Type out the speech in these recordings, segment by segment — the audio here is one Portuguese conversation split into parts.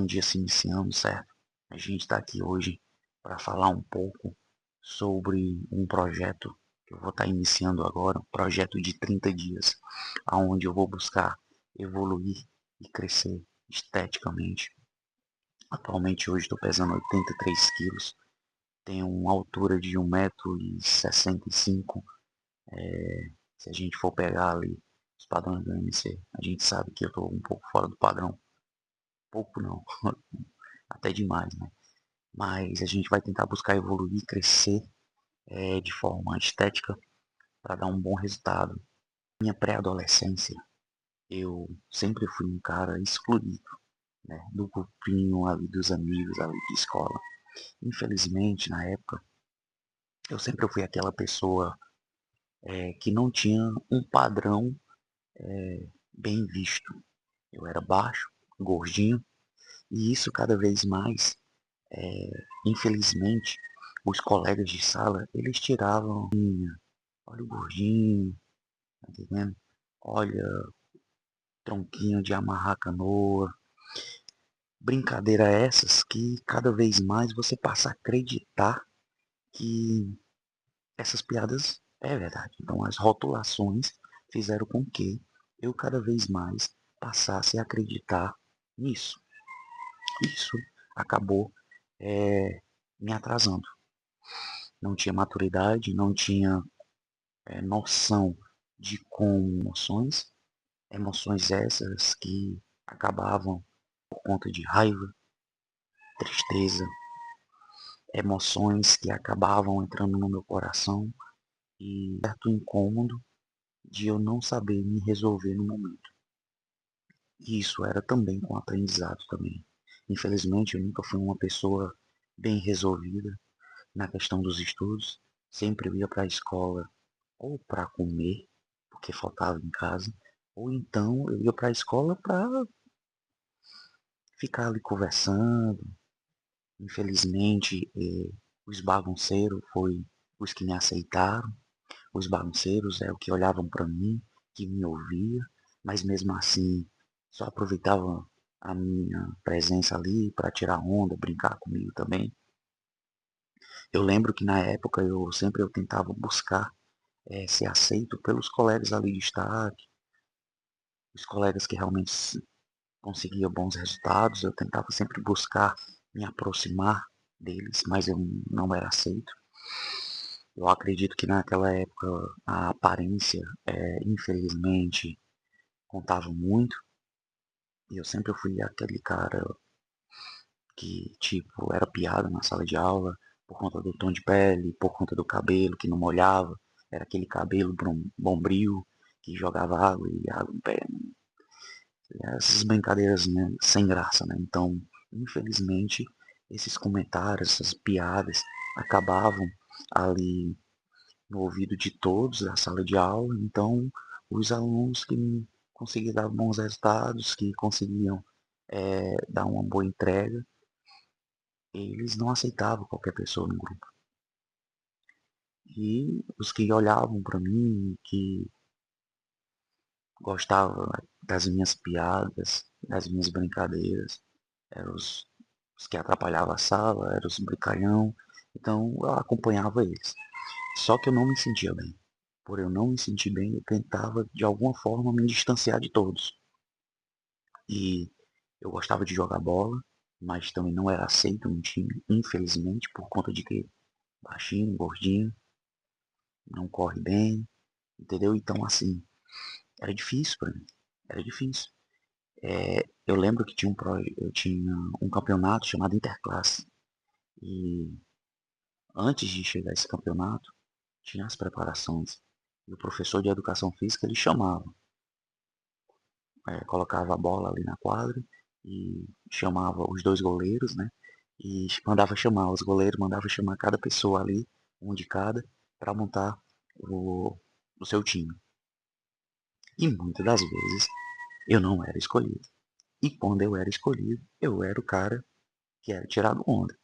Um dia se iniciando, certo? A gente está aqui hoje para falar um pouco sobre um projeto que eu vou estar iniciando agora, um projeto de 30 dias, aonde eu vou buscar evoluir e crescer esteticamente. Atualmente hoje estou pesando 83 quilos, tenho uma altura de 1,65 m. Se a gente for pegar ali os padrões do MC, a gente sabe que eu estou um pouco fora do padrão. Pouco não, até demais, né? Mas a gente vai tentar buscar evoluir, crescer de forma estética para dar um bom resultado. Minha pré-adolescência, eu sempre fui um cara excluído, né, do grupinho ali dos amigos ali de escola. Infelizmente, na época, eu sempre fui aquela pessoa que não tinha um padrão bem visto. Eu era baixo, gordinho, e isso cada vez mais, infelizmente, os colegas de sala, eles tiravam, olha o gordinho, tá entendendo? Olha, tronquinho de amarrar canoa. Brincadeira essas que cada vez mais você passa a acreditar que essas piadas é verdade. Então as rotulações fizeram com que eu cada vez mais passasse a acreditar nisso. Isso acabou me atrasando. Não tinha maturidade, não tinha noção de como emoções essas que acabavam por conta de raiva, tristeza, emoções que acabavam entrando no meu coração e certo incômodo de eu não saber me resolver no momento. E isso era também com aprendizado também. Infelizmente, eu nunca fui uma pessoa bem resolvida na questão dos estudos. Sempre eu ia para a escola ou para comer, porque faltava em casa, ou então eu ia para a escola para ficar ali conversando. Infelizmente, os bagunceiros foi os que me aceitaram. Os bagunceiros é o que olhavam para mim, que me ouvia, mas mesmo assim só aproveitavam a minha presença ali para tirar onda, brincar comigo também. Eu lembro que na época eu tentava buscar ser aceito pelos colegas ali de destaque, os colegas que realmente conseguiam bons resultados, eu tentava sempre buscar me aproximar deles, mas eu não era aceito. Eu acredito que naquela época a aparência, infelizmente, contava muito. E eu sempre fui aquele cara que, tipo, era piada na sala de aula por conta do tom de pele, por conta do cabelo que não molhava. Era aquele cabelo bombril que jogava água e água no pé. Essas brincadeiras, né, sem graça, né? Então, infelizmente, esses comentários, essas piadas acabavam ali no ouvido de todos da sala de aula. Então, os alunos que conseguiam dar bons resultados, que conseguiam dar uma boa entrega, eles não aceitavam qualquer pessoa no grupo. E os que olhavam para mim, que gostavam das minhas piadas, das minhas brincadeiras, eram os que atrapalhavam a sala, eram os brincalhão. Então eu acompanhava eles. Só que eu não me sentia bem. Por eu não me sentir bem, eu tentava de alguma forma me distanciar de todos. E eu gostava de jogar bola, mas também não era aceito no time, infelizmente, por conta de que baixinho, gordinho, não corre bem, entendeu? Então, assim, era difícil para mim, era difícil. Eu lembro que eu tinha um campeonato chamado Interclasse, e antes de chegar a esse campeonato, tinha as preparações. E o professor de educação física, ele chamava, colocava a bola ali na quadra e chamava os dois goleiros, né? E mandava chamar os goleiros, mandava chamar cada pessoa ali, um de cada, para montar o seu time. E muitas das vezes eu não era escolhido. E quando eu era escolhido, eu era o cara que era tirado onda.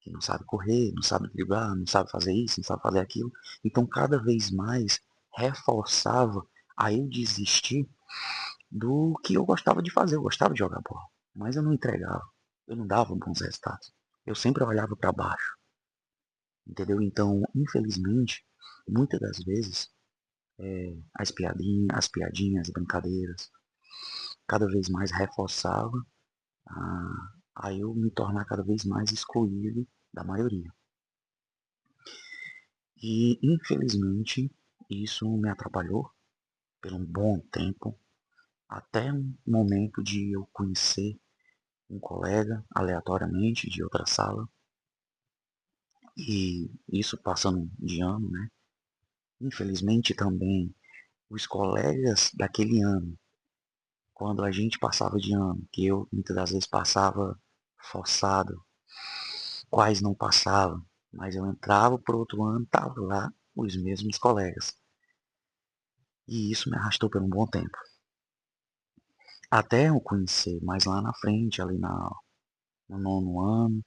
Que não sabe correr, não sabe driblar, não sabe fazer isso, não sabe fazer aquilo. Então cada vez mais reforçava a eu desistir do que eu gostava de fazer. Eu gostava de jogar bola, mas eu não entregava. eu não dava bons resultados. Eu sempre olhava para baixo, entendeu? Então, infelizmente, muitas das vezes, as piadinhas, as brincadeiras, cada vez mais reforçava a eu me tornar cada vez mais excluído da maioria. E, infelizmente, isso me atrapalhou por um bom tempo, até um momento de eu conhecer um colega aleatoriamente de outra sala, e isso passando de ano, né? Infelizmente também os colegas daquele ano, quando a gente passava de ano, que eu muitas das vezes passava forçado, quais não passava, mas eu entrava pro outro ano, tava lá os mesmos colegas. E isso me arrastou por um bom tempo. Até eu conhecer mais lá na frente, no nono ano,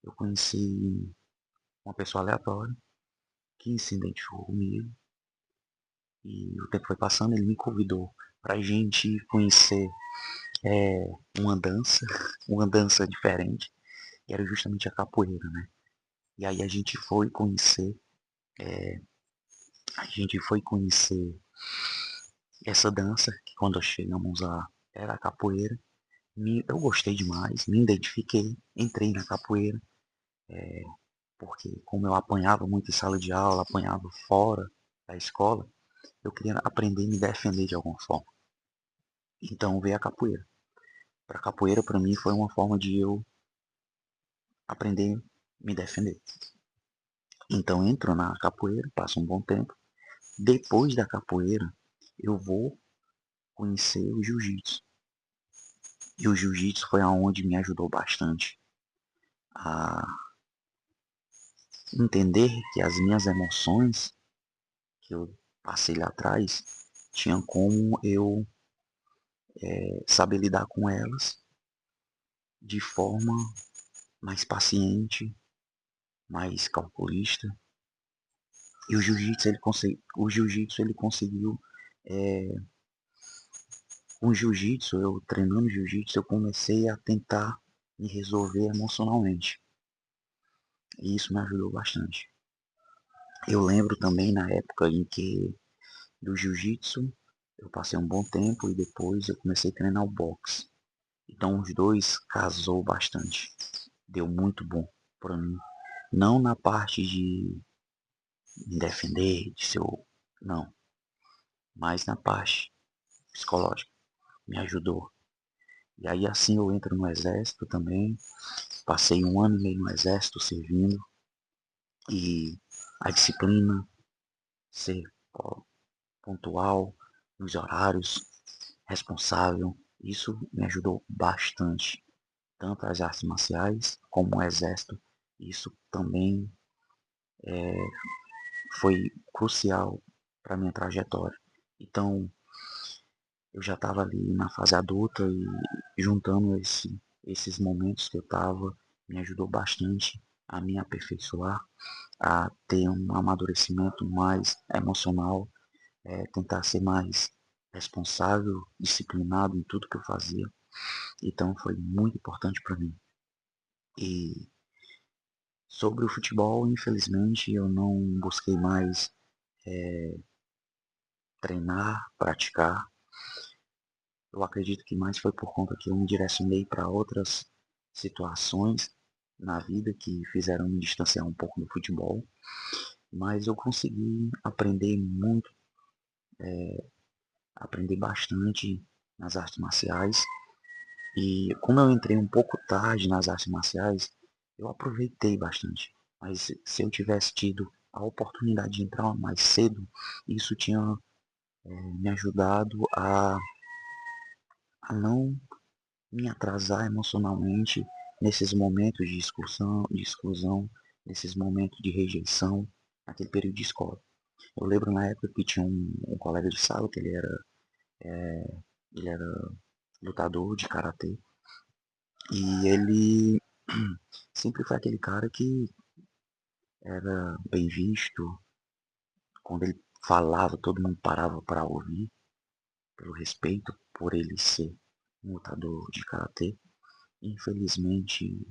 eu conheci uma pessoa aleatória que se identificou comigo. E o tempo foi passando, ele me convidou pra gente conhecer uma dança, uma dança diferente, que era justamente a capoeira, né? E aí a gente foi conhecer essa dança, que quando chegamos lá era a capoeira. Eu gostei demais, me identifiquei, entrei na capoeira, porque como eu apanhava muito em sala de aula, apanhava fora da escola, eu queria aprender a me defender de alguma forma. Então veio a capoeira. Para capoeira, para mim, foi uma forma de eu aprender a me defender. Então entro na capoeira, passo um bom tempo. Depois da capoeira, eu vou conhecer o jiu-jitsu. E o jiu-jitsu foi aonde me ajudou bastante a entender que as minhas emoções que eu passei lá atrás tinham como eu saber lidar com elas de forma mais paciente, mais calculista. E o jiu-jitsu ele conseguiu é, com jiu-jitsu, eu treinando jiu-jitsu, eu comecei a tentar me resolver emocionalmente. E isso me ajudou bastante. Eu lembro também na época em que do jiu-jitsu eu passei um bom tempo e depois eu comecei a treinar o boxe. Então os dois casou bastante. Deu muito bom para mim. Não na parte de me defender, de ser o... Não. Mas na parte psicológica. Me ajudou. E aí assim eu entro no exército também. Passei um ano e meio no exército servindo. E a disciplina, ser pontual nos horários, responsável, isso me ajudou bastante. Tanto as artes marciais como o exército. Isso também foi crucial para minha trajetória. Então, eu já estava ali na fase adulta e juntando esses momentos que eu estava, me ajudou bastante a me aperfeiçoar, a ter um amadurecimento mais emocional, tentar ser mais responsável, disciplinado em tudo que eu fazia. Então foi muito importante para mim. E sobre o futebol, infelizmente, eu não busquei mais treinar, praticar. Eu acredito que mais foi por conta que eu me direcionei para outras situações na vida que fizeram me distanciar um pouco do futebol. Mas eu consegui aprender muito, aprender bastante nas artes marciais. E como eu entrei um pouco tarde nas artes marciais, eu aproveitei bastante. Mas se eu tivesse tido a oportunidade de entrar mais cedo, isso tinha me ajudado a não me atrasar emocionalmente nesses momentos de exclusão, nesses momentos de rejeição, naquele período de escola. Eu lembro na época que tinha um colega de sala que ele era lutador de karatê e ele sempre foi aquele cara que era bem visto. Quando ele falava, todo mundo parava para ouvir, pelo respeito por ele ser um lutador de karatê. Infelizmente,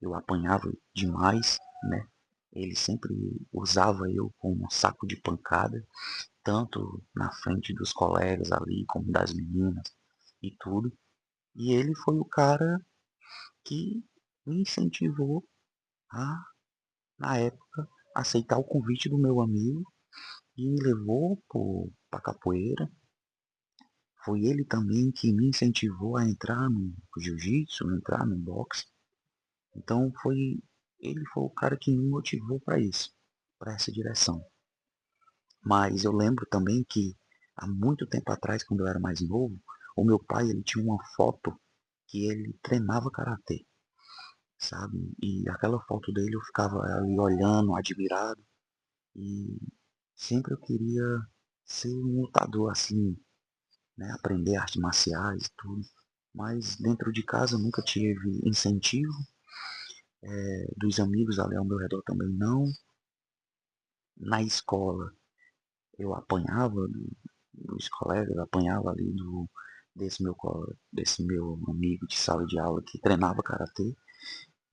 eu apanhava demais, né? Ele sempre usava eu como um saco de pancada, tanto na frente dos colegas ali, como das meninas e tudo. E ele foi o cara que me incentivou a, na época, aceitar o convite do meu amigo e me levou para capoeira. Foi ele também que me incentivou a entrar no jiu-jitsu, entrar no boxe. Então ele foi o cara que me motivou para isso, para essa direção. Mas eu lembro também que há muito tempo atrás, quando eu era mais novo, o meu pai ele tinha uma foto que ele treinava karatê, sabe? E aquela foto dele eu ficava ali olhando, admirado, e sempre eu queria ser um lutador assim, né? Aprender artes marciais e tudo. Mas dentro de casa eu nunca tive incentivo, dos amigos ali ao meu redor também não. Na escola eu apanhava dos colegas, apanhava ali desse meu amigo de sala de aula que treinava karatê,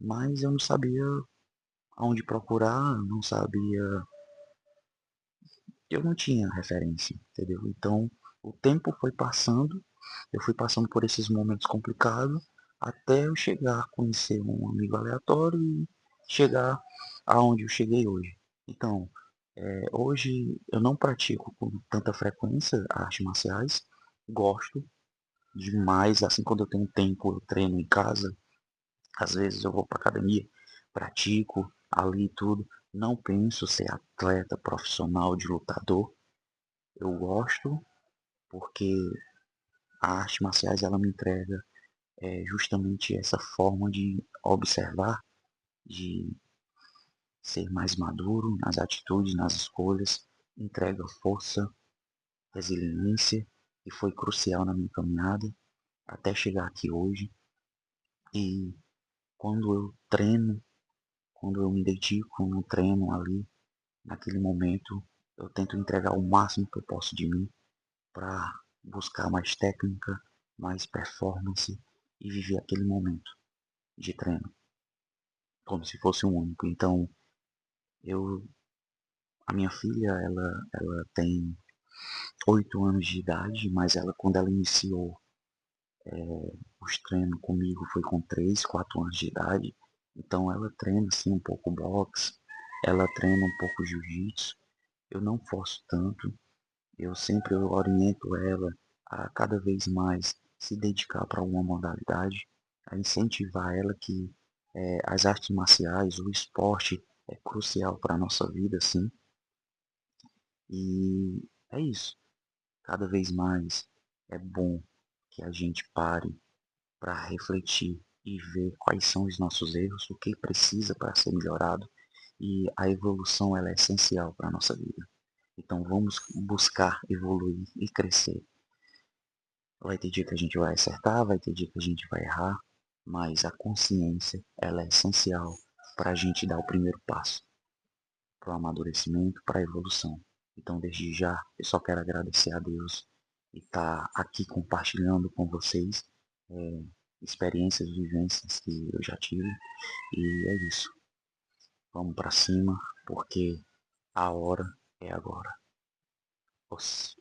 mas eu não sabia aonde procurar, não sabia, eu não tinha referência, entendeu? Então o tempo foi passando, eu fui passando por esses momentos complicados até eu chegar a conhecer um amigo aleatório e chegar aonde eu cheguei hoje. Então, hoje eu não pratico com tanta frequência artes marciais, gosto demais, assim quando eu tenho tempo eu treino em casa, às vezes eu vou para academia, pratico ali tudo, não penso ser atleta profissional de lutador, eu gosto porque a arte marciais ela me entrega justamente essa forma de observar, de ser mais maduro nas atitudes, nas escolhas, entrega força, resiliência, e foi crucial na minha caminhada até chegar aqui hoje. E quando eu treino, quando eu me dedico no treino ali, naquele momento, eu tento entregar o máximo que eu posso de mim para buscar mais técnica, mais performance e viver aquele momento de treino como se fosse um único. Então, eu, a minha filha, ela tem 8 anos de idade, mas ela quando ela iniciou os treinos comigo foi com 3, 4 anos de idade. Então ela treina assim um pouco boxe, ela treina um pouco jiu-jitsu. Eu não forço tanto, eu oriento ela a cada vez mais se dedicar para uma modalidade, a incentivar ela que as artes marciais, o esporte é crucial para a nossa vida, sim. E é isso. Cada vez mais é bom que a gente pare para refletir e ver quais são os nossos erros, o que precisa para ser melhorado e a evolução ela é essencial para a nossa vida. Então vamos buscar evoluir e crescer. Vai ter dia que a gente vai acertar, vai ter dia que a gente vai errar, mas a consciência ela é essencial para a gente dar o primeiro passo para o amadurecimento, para a evolução. Então desde já eu só quero agradecer a Deus e estar aqui compartilhando com vocês é, experiências, vivências que eu já tive e é isso. Vamos para cima porque a hora é agora. Os